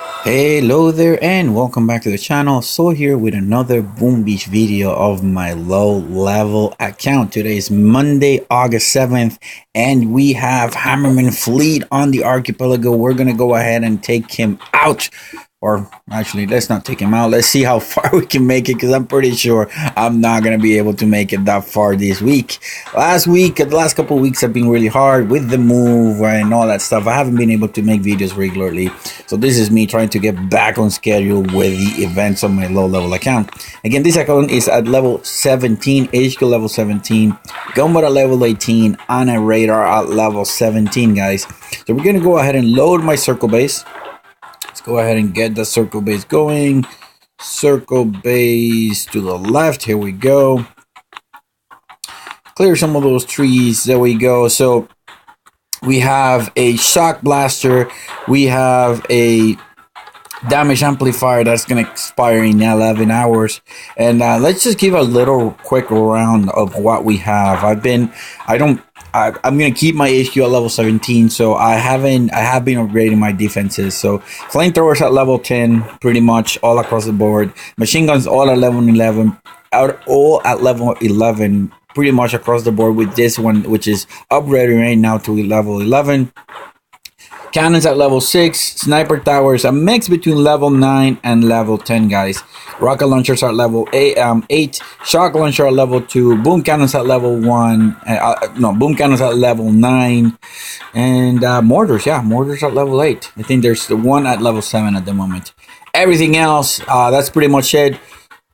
Hello there and welcome back to the channel. So here with another Boom Beach video of my low level account. Today is Monday, August 7th, and we have Hammerman Fleet on the archipelago. We're gonna go ahead and take him out. Or actually, let's not take him out. Let's see how far we can make it, because I'm pretty sure I'm not going to be able to make it that far this week. The last couple of weeks have been really hard with the move and all that stuff. I haven't been able to make videos regularly. So this is me trying to get back on schedule with the events on my low level account. Again, this account is at level 17, HQ level 17, gunboat at level 18, on a radar at level 17, guys. So we're going to go ahead and load my circle base. Let's go ahead and get the circle base going. Circle base to the left. Here we go. Clear some of those trees. There we go. So we have a shock blaster. We have a damage amplifier that's going to expire in 11 hours. And let's just give a little quick round of what we have. I'm going to keep my HQ at level 17, so I have been upgrading my defenses. So flamethrowers at level 10, pretty much all across the board. Machine guns all at level 11, all at level 11, pretty much across the board with this one, which is upgrading right now to level 11. Cannons at level 6, sniper towers, a mix between level 9 and level 10, guys. Rocket launchers at level 8, shock launcher at level 2, boom cannons at level 1, boom cannons at level 9, and mortars at level 8. I think there's the one at level 7 at the moment. Everything else, that's pretty much it.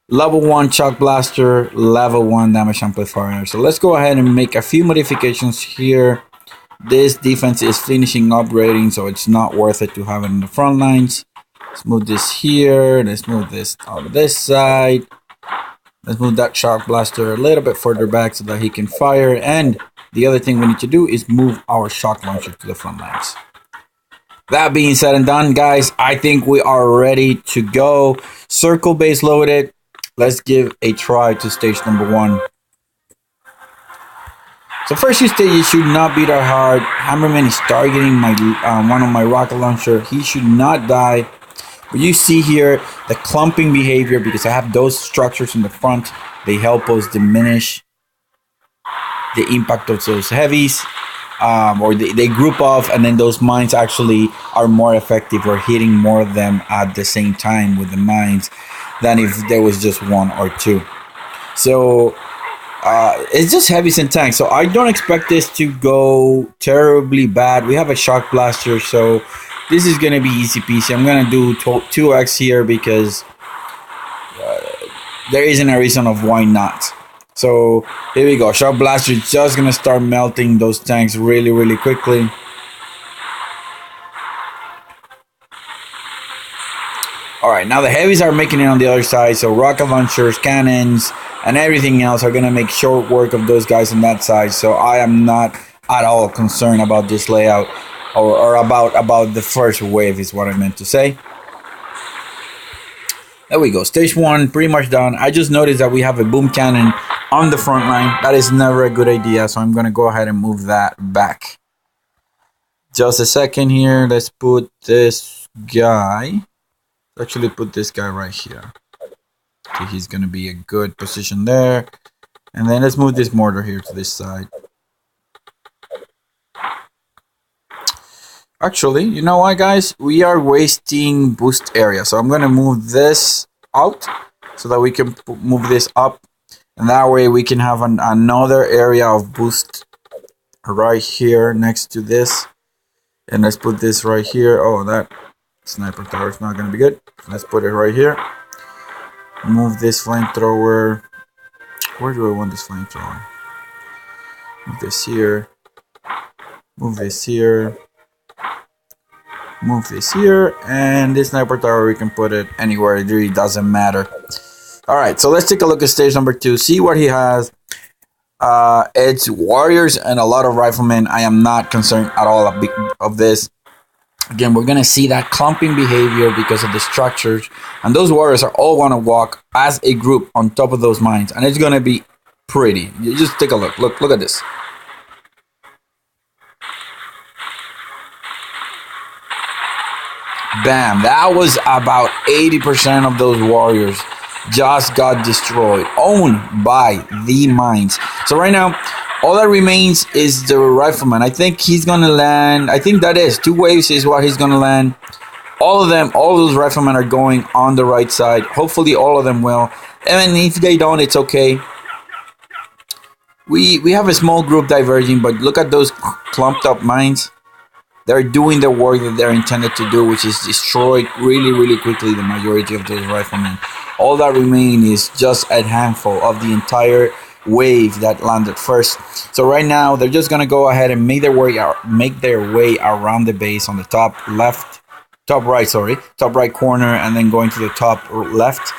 Level 1 shock blaster, level 1 damage amplifier. So let's go ahead and make a few modifications here. This defense is finishing upgrading, so it's not worth it to have it in the front lines. Let's move this here. Let's move this out of this side. Let's move that shock blaster a little bit further back so that he can fire. And the other thing we need to do is move our shock launcher to the front lines. That being said and done, guys, I think we are ready to go. Circle base loaded. Let's give a try to stage number 1. So first stage should not be that hard. Hammerman is targeting my one of my rocket launcher. He should not die. But you see here the clumping behavior, because I have those structures in the front. They help us diminish the impact of those heavies. Or they group off, and then those mines actually are more effective. We're hitting more of them at the same time with the mines than if there was just one or two. So it's just heavies and tanks, so I don't expect this to go terribly bad. We have a shock blaster, so this is gonna be easy peasy. I'm gonna do 2x here because there isn't a reason of why not. So here we go. Shock blaster is just gonna start melting those tanks really quickly. Alright, now the heavies are making it on the other side, so rocket launchers, cannons, and everything else are going to make short work of those guys on that side. So I am not at all concerned about this layout, or about the first wave is what I meant to say. There we go. Stage 1 pretty much done. I just noticed that we have a boom cannon on the front line. That is never a good idea, so I'm going to go ahead and move that back. Just a second here. Let's put this guy. Actually put this guy right here. Okay, he's gonna be a good position there. And then let's move this mortar here to this side. Actually, you know what, guys? We are wasting boost area. So I'm gonna move this out so that we can move this up. And that way we can have another area of boost right here next to this. And let's put this right here. Oh, that sniper tower is not going to be good. Let's put it right here. Move this flamethrower. Where do I want this flamethrower? Move this here. Move this here. Move this here. And this sniper tower, we can put it anywhere. It really doesn't matter. Alright, so let's take a look at stage number 2. See what he has. It's warriors and a lot of riflemen. I am not concerned at all of this. Again, we're going to see that clumping behavior because of the structures. And those warriors are all going to walk as a group on top of those mines. And it's going to be pretty. You just take a look. Look at this. Bam. That was about 80% of those warriors just got destroyed, owned by the mines. So right now, all that remains is the rifleman. I think he's gonna land. I think that is 2 waves is what he's gonna land. All of them, all those riflemen are going on the right side. Hopefully, all of them will. And if they don't, it's okay. We have a small group diverging, but look at those clumped up mines. They're doing the work that they're intended to do, which is destroy really, really quickly the majority of those riflemen. All that remain is just a handful of the entire wave that landed first. So right now, they're just gonna go ahead and make their way around the base on the top right corner, and then going to the top left.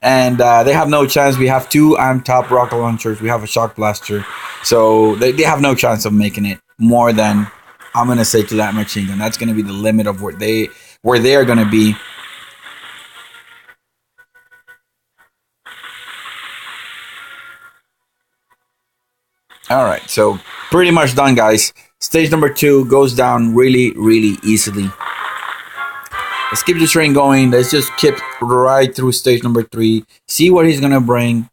And they have no chance. We have 2 top rocket launchers. We have a shock blaster, so they have no chance of making it more than, I'm gonna say, to that machine gun. That's gonna be the limit of where they are gonna be. All right, so pretty much done, guys. Stage number 2 goes down really, really easily. Let's keep the train going. Let's just keep right through stage number 3. See what he's gonna bring.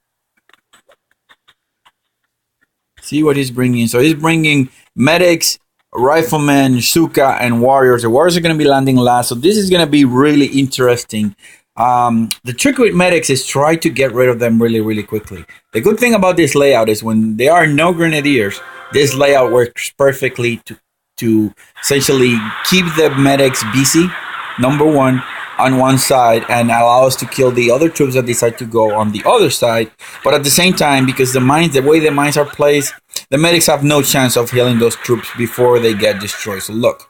See what he's bringing. So he's bringing medics, riflemen, Suka, and warriors. The warriors are gonna be landing last. So this is gonna be really interesting. The trick with medics is try to get rid of them really, really quickly. The good thing about this layout is when there are no grenadiers, this layout works perfectly to essentially keep the medics busy, number one, on one side, and allow us to kill the other troops that decide to go on the other side. But at the same time, because the way the mines are placed, the medics have no chance of healing those troops before they get destroyed. So look.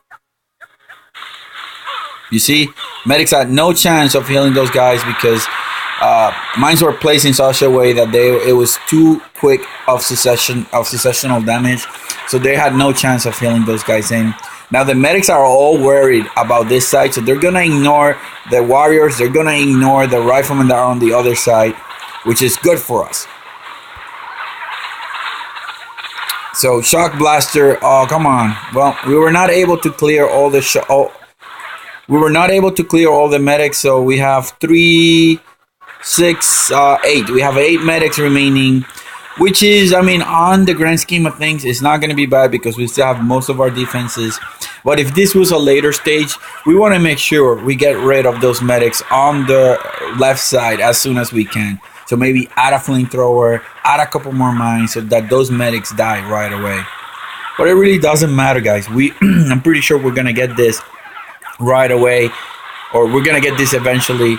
You see, medics had no chance of healing those guys because mines were placed in such a way that it was too quick of successional damage, so they had no chance of healing those guys in. Now the medics are all worried about this side, so they're gonna ignore the warriors. They're gonna ignore the riflemen that are on the other side, which is good for us. So shock blaster. Oh, come on. Well, we were not able to clear all the We were not able to clear all the medics, so we have 3, 6, 8. We have 8 medics remaining, which is, I mean, on the grand scheme of things, it's not going to be bad because we still have most of our defenses. But if this was a later stage, we want to make sure we get rid of those medics on the left side as soon as we can. So maybe add a flamethrower, add a couple more mines so that those medics die right away. But it really doesn't matter, guys. I'm pretty sure we're going to get this right away, or we're gonna get this eventually.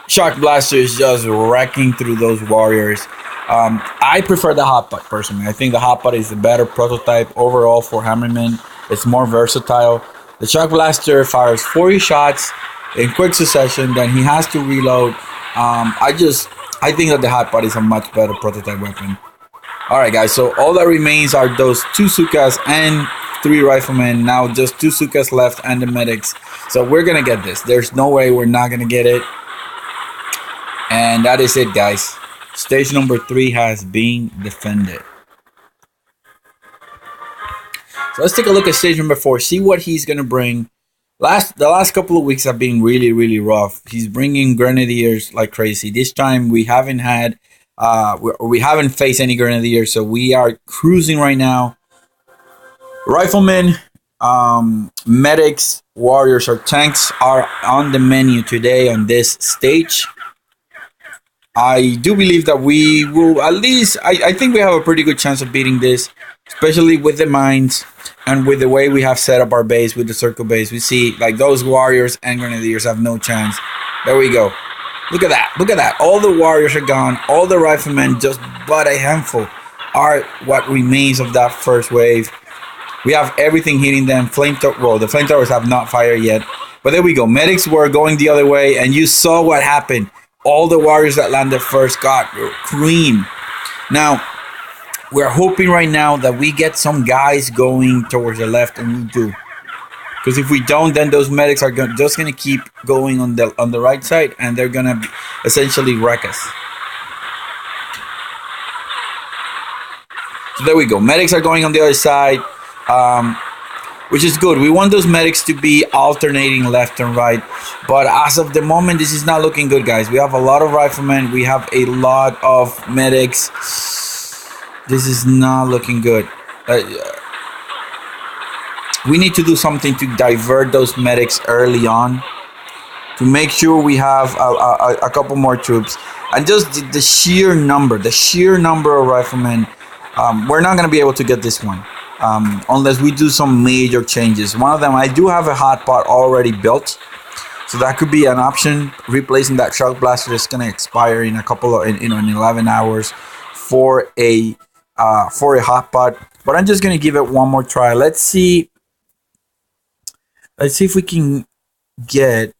Shock blaster is just wrecking through those warriors. I prefer the hotpot personally. I think the hotpot is the better prototype overall for Hammerman. It's more versatile. The shock blaster fires 40 shots in quick succession, then he has to reload. I think that the hotpot is a much better prototype weapon. Alright guys, so all that remains are those 2 Sukas and 3 riflemen. Now just 2 Sukas left and the medics. So we're gonna get this. There's no way we're not gonna get it. And that is it, guys. Stage number 3 has been defended. So let's take a look at stage number 4. See what he's gonna bring. The last couple of weeks have been really, really rough. He's bringing grenadiers like crazy. This time we haven't had we haven't faced any grenadiers, so we are cruising right now. Riflemen, medics, warriors, or tanks are on the menu today on this stage. I do believe that we will at least, I think we have a pretty good chance of beating this, especially with the mines and with the way we have set up our base with the circle base. We see like those warriors and grenadiers have no chance. There we go. Look at that. Look at that. All the warriors are gone. All the riflemen, just but a handful, are what remains of that first wave. We have everything hitting them. Well, the flamethrowers have not fired yet. But there we go. Medics were going the other way, and you saw what happened. All the warriors that landed first got creamed. Now, we're hoping right now that we get some guys going towards the left, and we do. Because if we don't, then those medics are just going to keep going on the right side, and they're going to essentially wreck us. So there we go. Medics are going on the other side. which is good. We want those medics to be alternating left and right, but as of the moment, this is not looking good, guys. We have a lot of riflemen. We have a lot of medics. This is not looking good. We need to do something to divert those medics early on to make sure we have a couple more troops. And just the sheer number of riflemen, we're not going to be able to get this one unless we do some major changes. One of them, I do have a hot pot already built, so that could be an option, replacing that shock blaster that's going to expire in a couple of, in 11 hours for a hot pot. But I'm just going to give it one more try. Let's see if we can get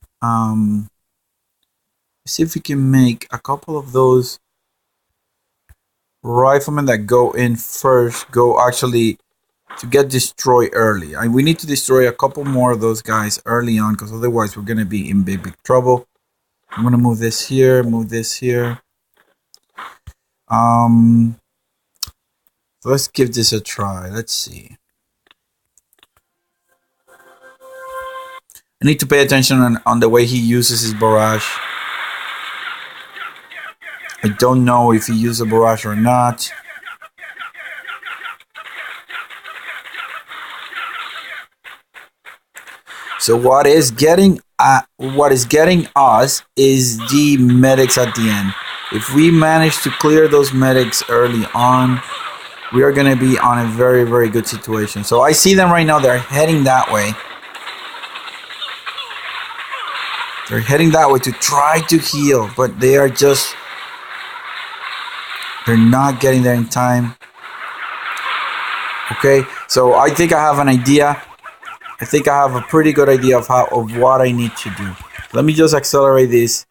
see if we can make a couple of those riflemen that go in first go actually to get destroyed early. And we need to destroy a couple more of those guys early on, because otherwise we're going to be in big trouble. I'm going to move this here, move this here. So let's give this a try. Let's see. I need to pay attention on the way he uses his barrage. I don't know if he used a barrage or not. So what is getting us is the medics at the end. If we manage to clear those medics early on, we are going to be on a very, very good situation. So I see them right now. They're heading that way. They're heading that way to try to heal, but they are just... they're not getting there in time. Okay, so I think I have an idea. I think I have a pretty good idea of what I need to do. Let me just accelerate this.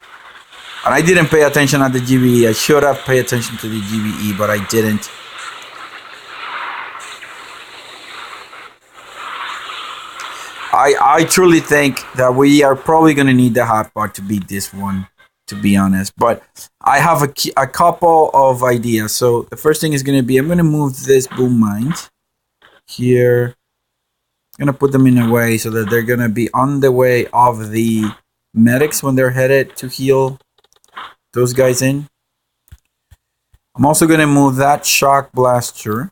And I didn't pay attention at the GBE. I should have paid attention to the GBE, but I didn't. I truly think that we are probably going to need the hotbar to beat this one, to be honest. But I have a couple of ideas. So the first thing is going to be, I'm going to move this boom mine here. I'm going to put them in a way so that they're going to be on the way of the medics when they're headed to heal those guys in. I'm also going to move that shock blaster.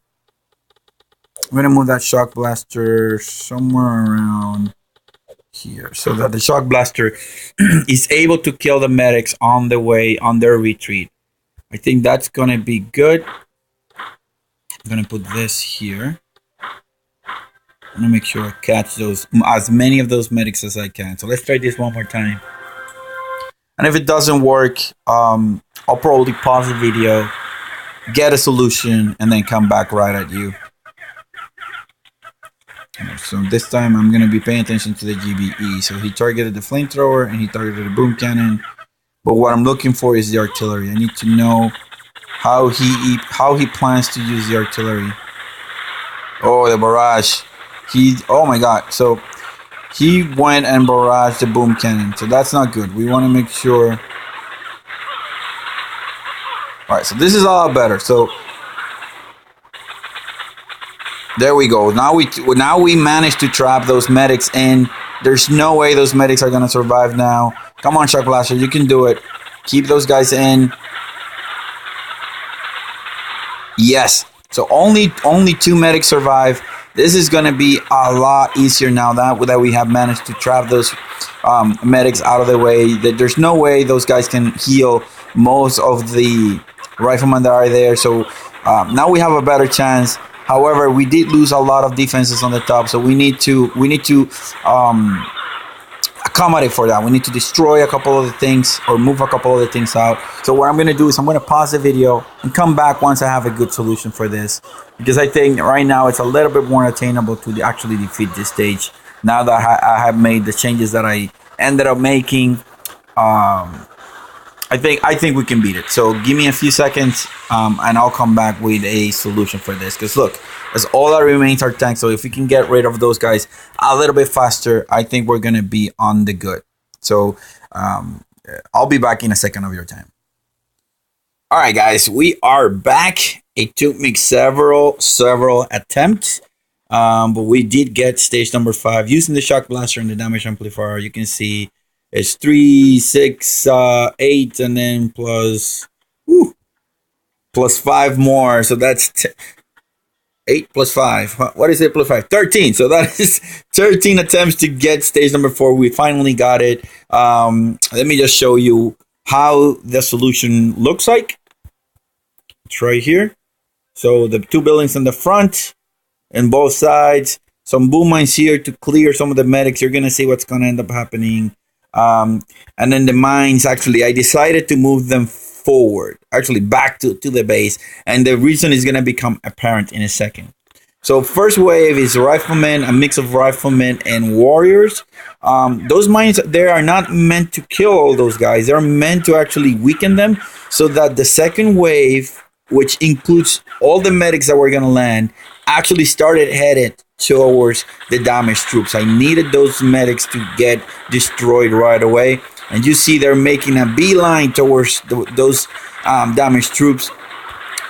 I'm going to move that shock blaster somewhere around here so that the shock blaster is able to kill the medics on the way, on their retreat. I think that's going to be good. I'm going to put this here. I'm going to make sure I catch those, as many of those medics as I can. So let's try this one more time. And if it doesn't work, I'll probably pause the video, get a solution, and then come back right at you. So this time I'm going to be paying attention to the GBE. So he targeted the flamethrower and he targeted the boom cannon. But what I'm looking for is the artillery. I need to know how he plans to use the artillery. Oh, the barrage. Oh my god. So he went and barraged the boom cannon. So that's not good. We want to make sure. Alright, so this is a lot better. So there we go. Now we managed to trap those medics in. There's no way those medics are gonna survive now. Come on, Shock Blaster, you can do it. Keep those guys in. Yes. So only 2 medics survive. This is gonna be a lot easier now that we have managed to trap those medics out of the way. There's no way those guys can heal most of the riflemen that are there. So now we have a better chance. However, we did lose a lot of defenses on the top, so we need to accommodate for that. We need to destroy a couple of the things or move a couple of the things out. So what I'm going to do is I'm going to pause the video and come back once I have a good solution for this, because I think right now it's a little bit more attainable to actually defeat this stage. Now that I have made the changes that I ended up making, I think we can beat it. So give me a few seconds, and I'll come back with a solution for this. Because look, that's all that remains are tanks. So if we can get rid of those guys a little bit faster, I think we're gonna be on the good. So I'll be back in a second of your time. All right, guys, we are back. It took me several attempts. But we did get stage number 5 using the shock blaster and the damage amplifier. You can see it's 3, 6, 8, and then plus 5 more. So that's 8 plus 5. What is it plus 5? 13. So that is 13 attempts to get stage number 4. We finally got it. Let me just show you how the solution looks like. It's right here. So the 2 buildings in the front and both sides. Some boom mines here to clear some of the medics. You're going to see what's going to end up happening. And then the mines, actually, I decided to move them forward, actually back to the base. And the reason is going to become apparent in a second. So first wave is riflemen, a mix of riflemen and warriors. Those mines, they are not meant to kill all those guys. They're meant to actually weaken them so that the second wave, which includes all the medics that were going to land, actually started headed towards the damaged troops. I needed those medics to get destroyed right away. And you see they're making a beeline towards those damaged troops.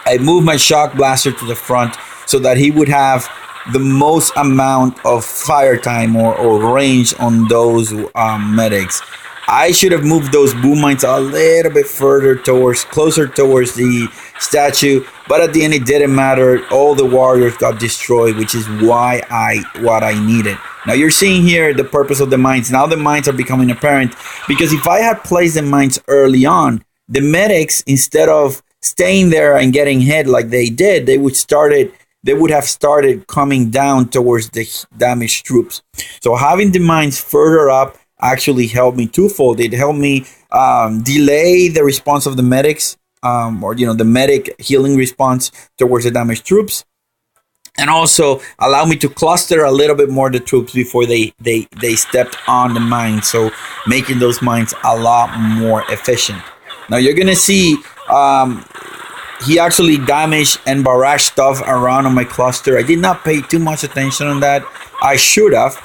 I moved my shock blaster to the front so that he would have the most amount of fire time or range on those medics. I should have moved those boom mines a little bit further closer towards the statue, but at the end it didn't matter. All the warriors got destroyed, which is what I needed. Now you're seeing here the purpose of the mines. Now the mines are becoming apparent because if I had placed the mines early on, the medics, instead of staying there and getting hit like they did, they would have started coming down towards the damaged troops. So having the mines further up actually helped me twofold. It helped me delay the response of the medics, or the medic healing response towards the damaged troops, and also allow me to cluster a little bit more the troops before they stepped on the mines, so making those mines a lot more efficient. Now you're gonna see he actually damaged and barraged stuff around on my cluster. I did not pay too much attention on that. I should have,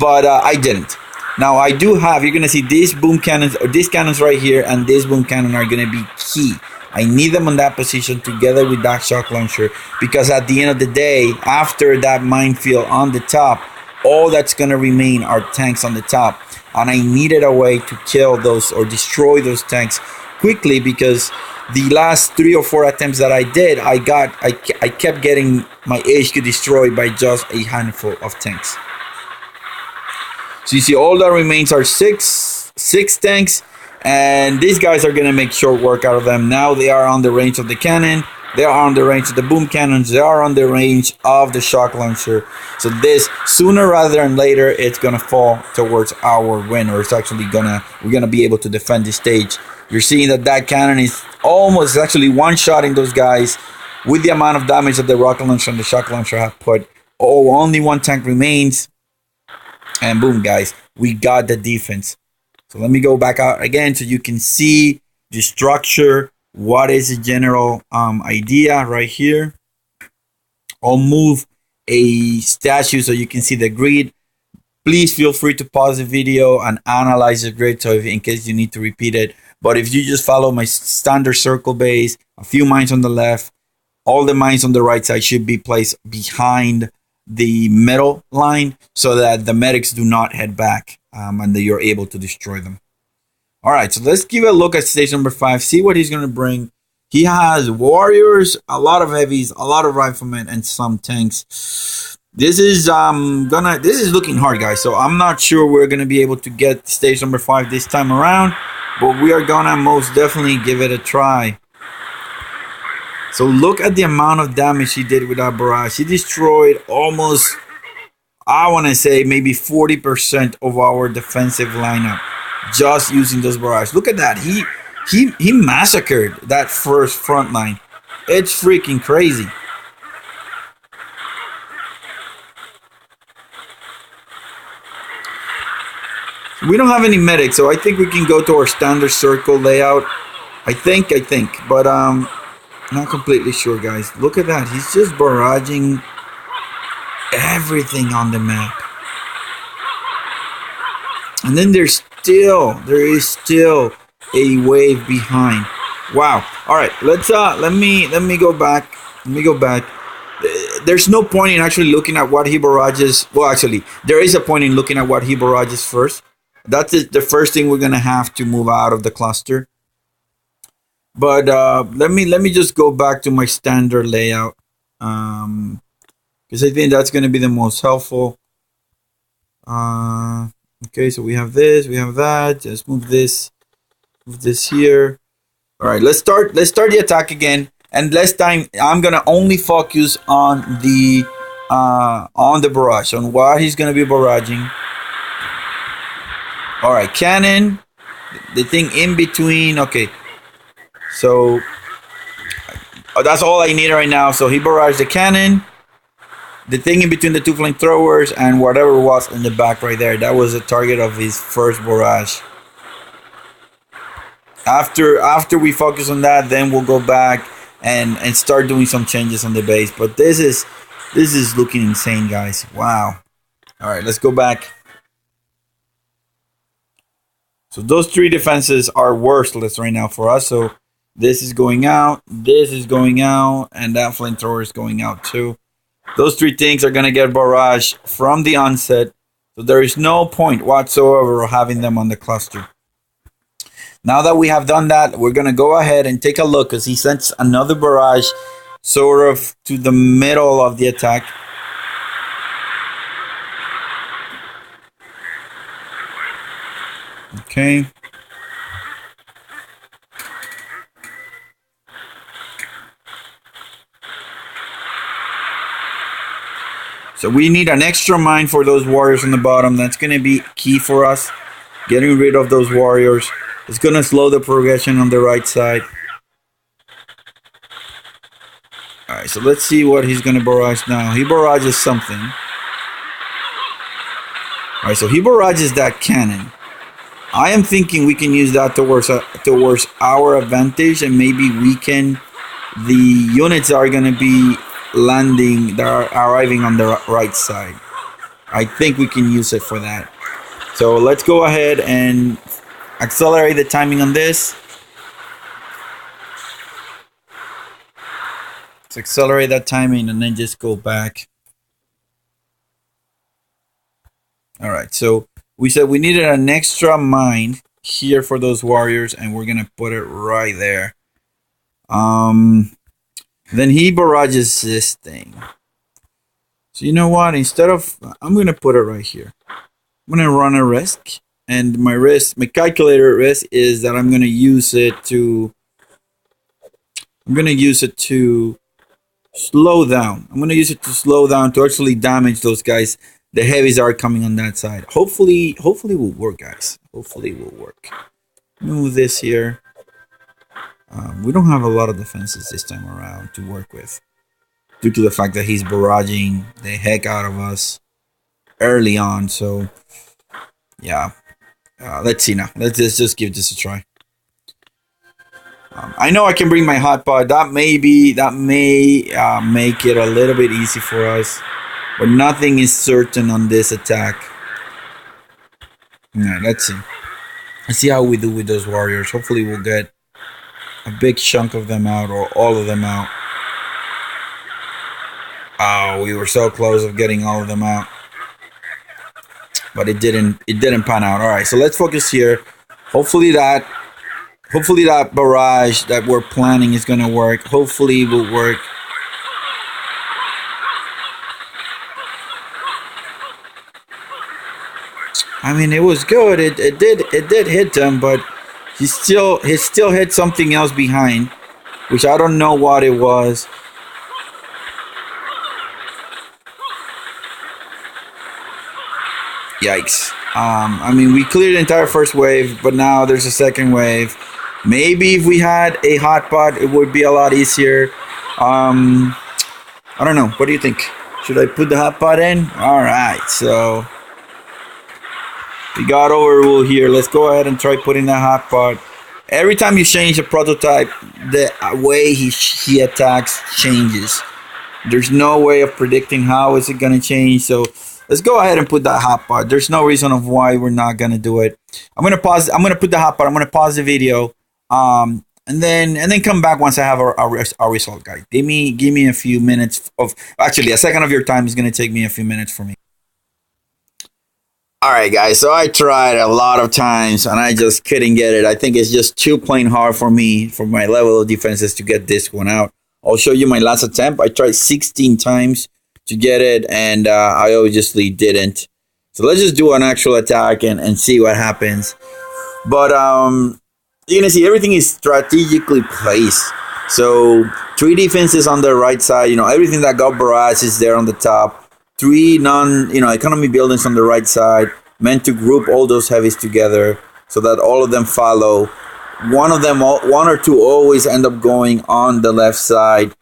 but I didn't. Now I do have, you're going to see these boom cannons, or these cannons right here, and this boom cannon are going to be key. I need them on that position together with that shock launcher, because at the end of the day, after that minefield on the top, all that's going to remain are tanks on the top. And I needed a way to kill those or destroy those tanks quickly, because the last 3 or 4 attempts that I did, I kept getting my HQ destroyed by just a handful of tanks. So you see all that remains are six tanks, and these guys are going to make short work out of them. Now they are on the range of the cannon, they are on the range of the boom cannons, they are on the range of the shock launcher. So this, sooner rather than later, it's going to fall towards our win, or it's actually we're going to be able to defend this stage. You're seeing that cannon is almost actually one-shotting those guys with the amount of damage that the rocket launcher and the shock launcher have put. Oh, only 1 tank remains. And boom, guys, we got the defense. So let me go back out again so you can see the structure. What is the general idea right here? I'll move a statue so you can see the grid. Please feel free to pause the video and analyze the grid, so in case you need to repeat it. But if you just follow my standard circle base, a few mines on the left, all the mines on the right side should be placed behind the middle line so that the medics do not head back, and that you're able to destroy them. All right, so let's give a look at stage number 5, see what he's going to bring. He has warriors, a lot of heavies, a lot of riflemen, and some tanks. This is looking hard, guys. So I'm not sure we're going to be able to get stage number 5 this time around, but we are going to most definitely give it a try. So look at the amount of damage he did with that barrage. He destroyed almost, I want to say, maybe 40% of our defensive lineup just using those barrages. Look at that. He massacred that first front line. It's freaking crazy. We don't have any medics, so I think we can go to our standard circle layout. I think, but not completely sure, guys. Look at that. He's just barraging everything on the map. And then there is still a wave behind. Wow. All right, let me go back. there's no point in actually looking at what he barrages. Well, actually, there is a point in looking at what he barrages first. That's the first thing we're gonna have to move out of the cluster. But let me just go back to my standard layout, because I think that's gonna be the most helpful. Okay, so we have this, we have that. Just move this here. All right, let's start the attack again. And this time, I'm gonna only focus on the barrage, on what he's gonna be barraging. All right, cannon, the thing in between. Okay, so that's all I need right now. So he barraged the cannon, the thing in between the two flamethrowers, and whatever was in the back right there. That was the target of his first barrage. After we focus on that, then we'll go back and start doing some changes on the base. But this is looking insane, guys. Wow. All right, let's go back. So those three defenses are worthless right now for us. So this is going out, this is going out, and that flamethrower is going out too. Those three things are gonna get barraged from the onset. So there is no point whatsoever of having them on the cluster. Now that we have done that, we're going to go ahead and take a look, because he sends another barrage sort of to the middle of the attack. Okay. So we need an extra mine for those warriors on the bottom. That's going to be key for us. Getting rid of those warriors. It's going to slow the progression on the right side. Alright, so let's see what he's going to barrage now. He barrages something. Alright, so he barrages that cannon. I am thinking we can use that towards our advantage, and maybe weaken the units that are going to be landing, that are arriving on the right side. I think we can use it for that. So let's go ahead and accelerate the timing on this. Let's accelerate that timing and then just go back. All right, so we said we needed an extra mine here for those warriors, and we're gonna put it right there. Then he barrages this thing. So you know what? Instead of, I'm gonna put it right here. I'm gonna run a risk. And my calculator risk is that I'm gonna use it to slow down. I'm gonna use it to slow down, to actually damage those guys. The heavies are coming on that side. Hopefully it will work, guys. Hopefully it will work. Move this here. We don't have a lot of defenses this time around to work with, due to the fact that he's barraging the heck out of us early on. So yeah. Let's see now. Let's just give this a try. I know I can bring my hotbar. That may make it a little bit easy for us, but nothing is certain on this attack. Alright, let's see. Let's see how we do with those warriors. Hopefully we'll get a big chunk of them out, or all of them out. Oh, we were so close of getting all of them out, but it didn't pan out. All right, so let's focus here. Hopefully that barrage that we're planning is gonna work. Hopefully it will work. I mean, it was good. It did hit them, but he still hit something else behind, which I don't know what it was. Yikes. I mean, we cleared the entire first wave, but now there's a second wave. Maybe if we had a hotpot, it would be a lot easier. I don't know. What do you think? Should I put the hotpot in? All right, so we got overruled here. Let's go ahead and try putting that hotpot. Every time you change a prototype, the way he attacks changes. There's no way of predicting how is it gonna change. So let's go ahead and put that hotpot. There's no reason of why we're not gonna do it. I'm gonna pause. I'm gonna put the hotpot. I'm gonna pause the video. and then come back once I have our result, guys. Give me a few minutes of, actually, a second of your time is gonna take me a few minutes for me. All right, guys. So I tried a lot of times and I just couldn't get it. I think it's just too plain hard for me, for my level of defenses, to get this one out. I'll show you my last attempt. I tried 16 times to get it, and I obviously didn't. So let's just do an actual attack and see what happens. But you're gonna see everything is strategically placed. So 3 defenses on the right side. Everything that got barrage is there on the top. 3 economy buildings on the right side, meant to group all those heavies together so that all of them follow. One or two always end up going on the left side.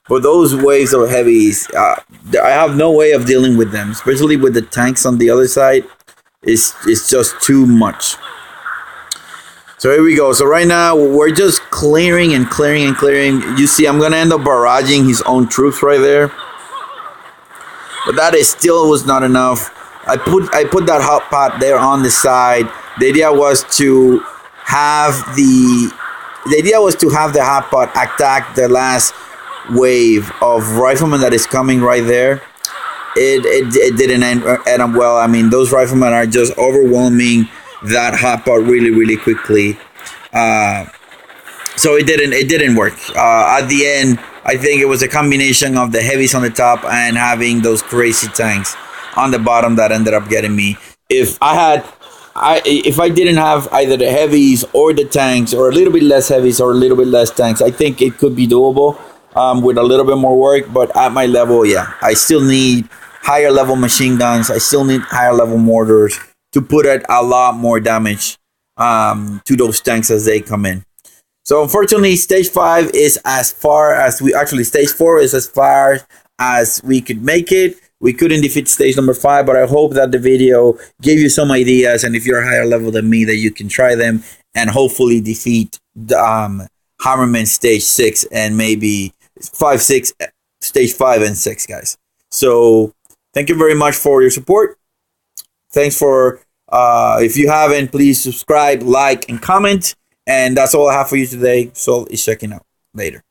But those waves of heavies, I have no way of dealing with them, especially with the tanks on the other side. It's just too much. So here we go. So right now we're just clearing and clearing and clearing. You see, I'm gonna end up barraging his own troops right there. But that still was not enough. I put that hot pot there on the side. The idea was to have the hot pot attack the last wave of riflemen that is coming right there. It didn't end up well. I mean, those riflemen are just overwhelming that hot pot really, really quickly. So it didn't work. At the end, I think it was a combination of the heavies on the top and having those crazy tanks on the bottom that ended up getting me. If I didn't have either the heavies or the tanks, or a little bit less heavies or a little bit less tanks, I think it could be doable with a little bit more work. But at my level, yeah, I still need higher level machine guns. I still need higher level mortars to put out a lot more damage to those tanks as they come in. So unfortunately, stage 5 is as far as stage 4 is as far as we could make it. We couldn't defeat stage number 5, but I hope that the video gave you some ideas, and if you're a higher level than me, that you can try them and hopefully defeat the Hammerman stage 6 and maybe stage 5 and 6, guys. So thank you very much for your support. Thanks for, if you haven't, please subscribe, like, and comment. And that's all I have for you today. Sol is checking out. Later.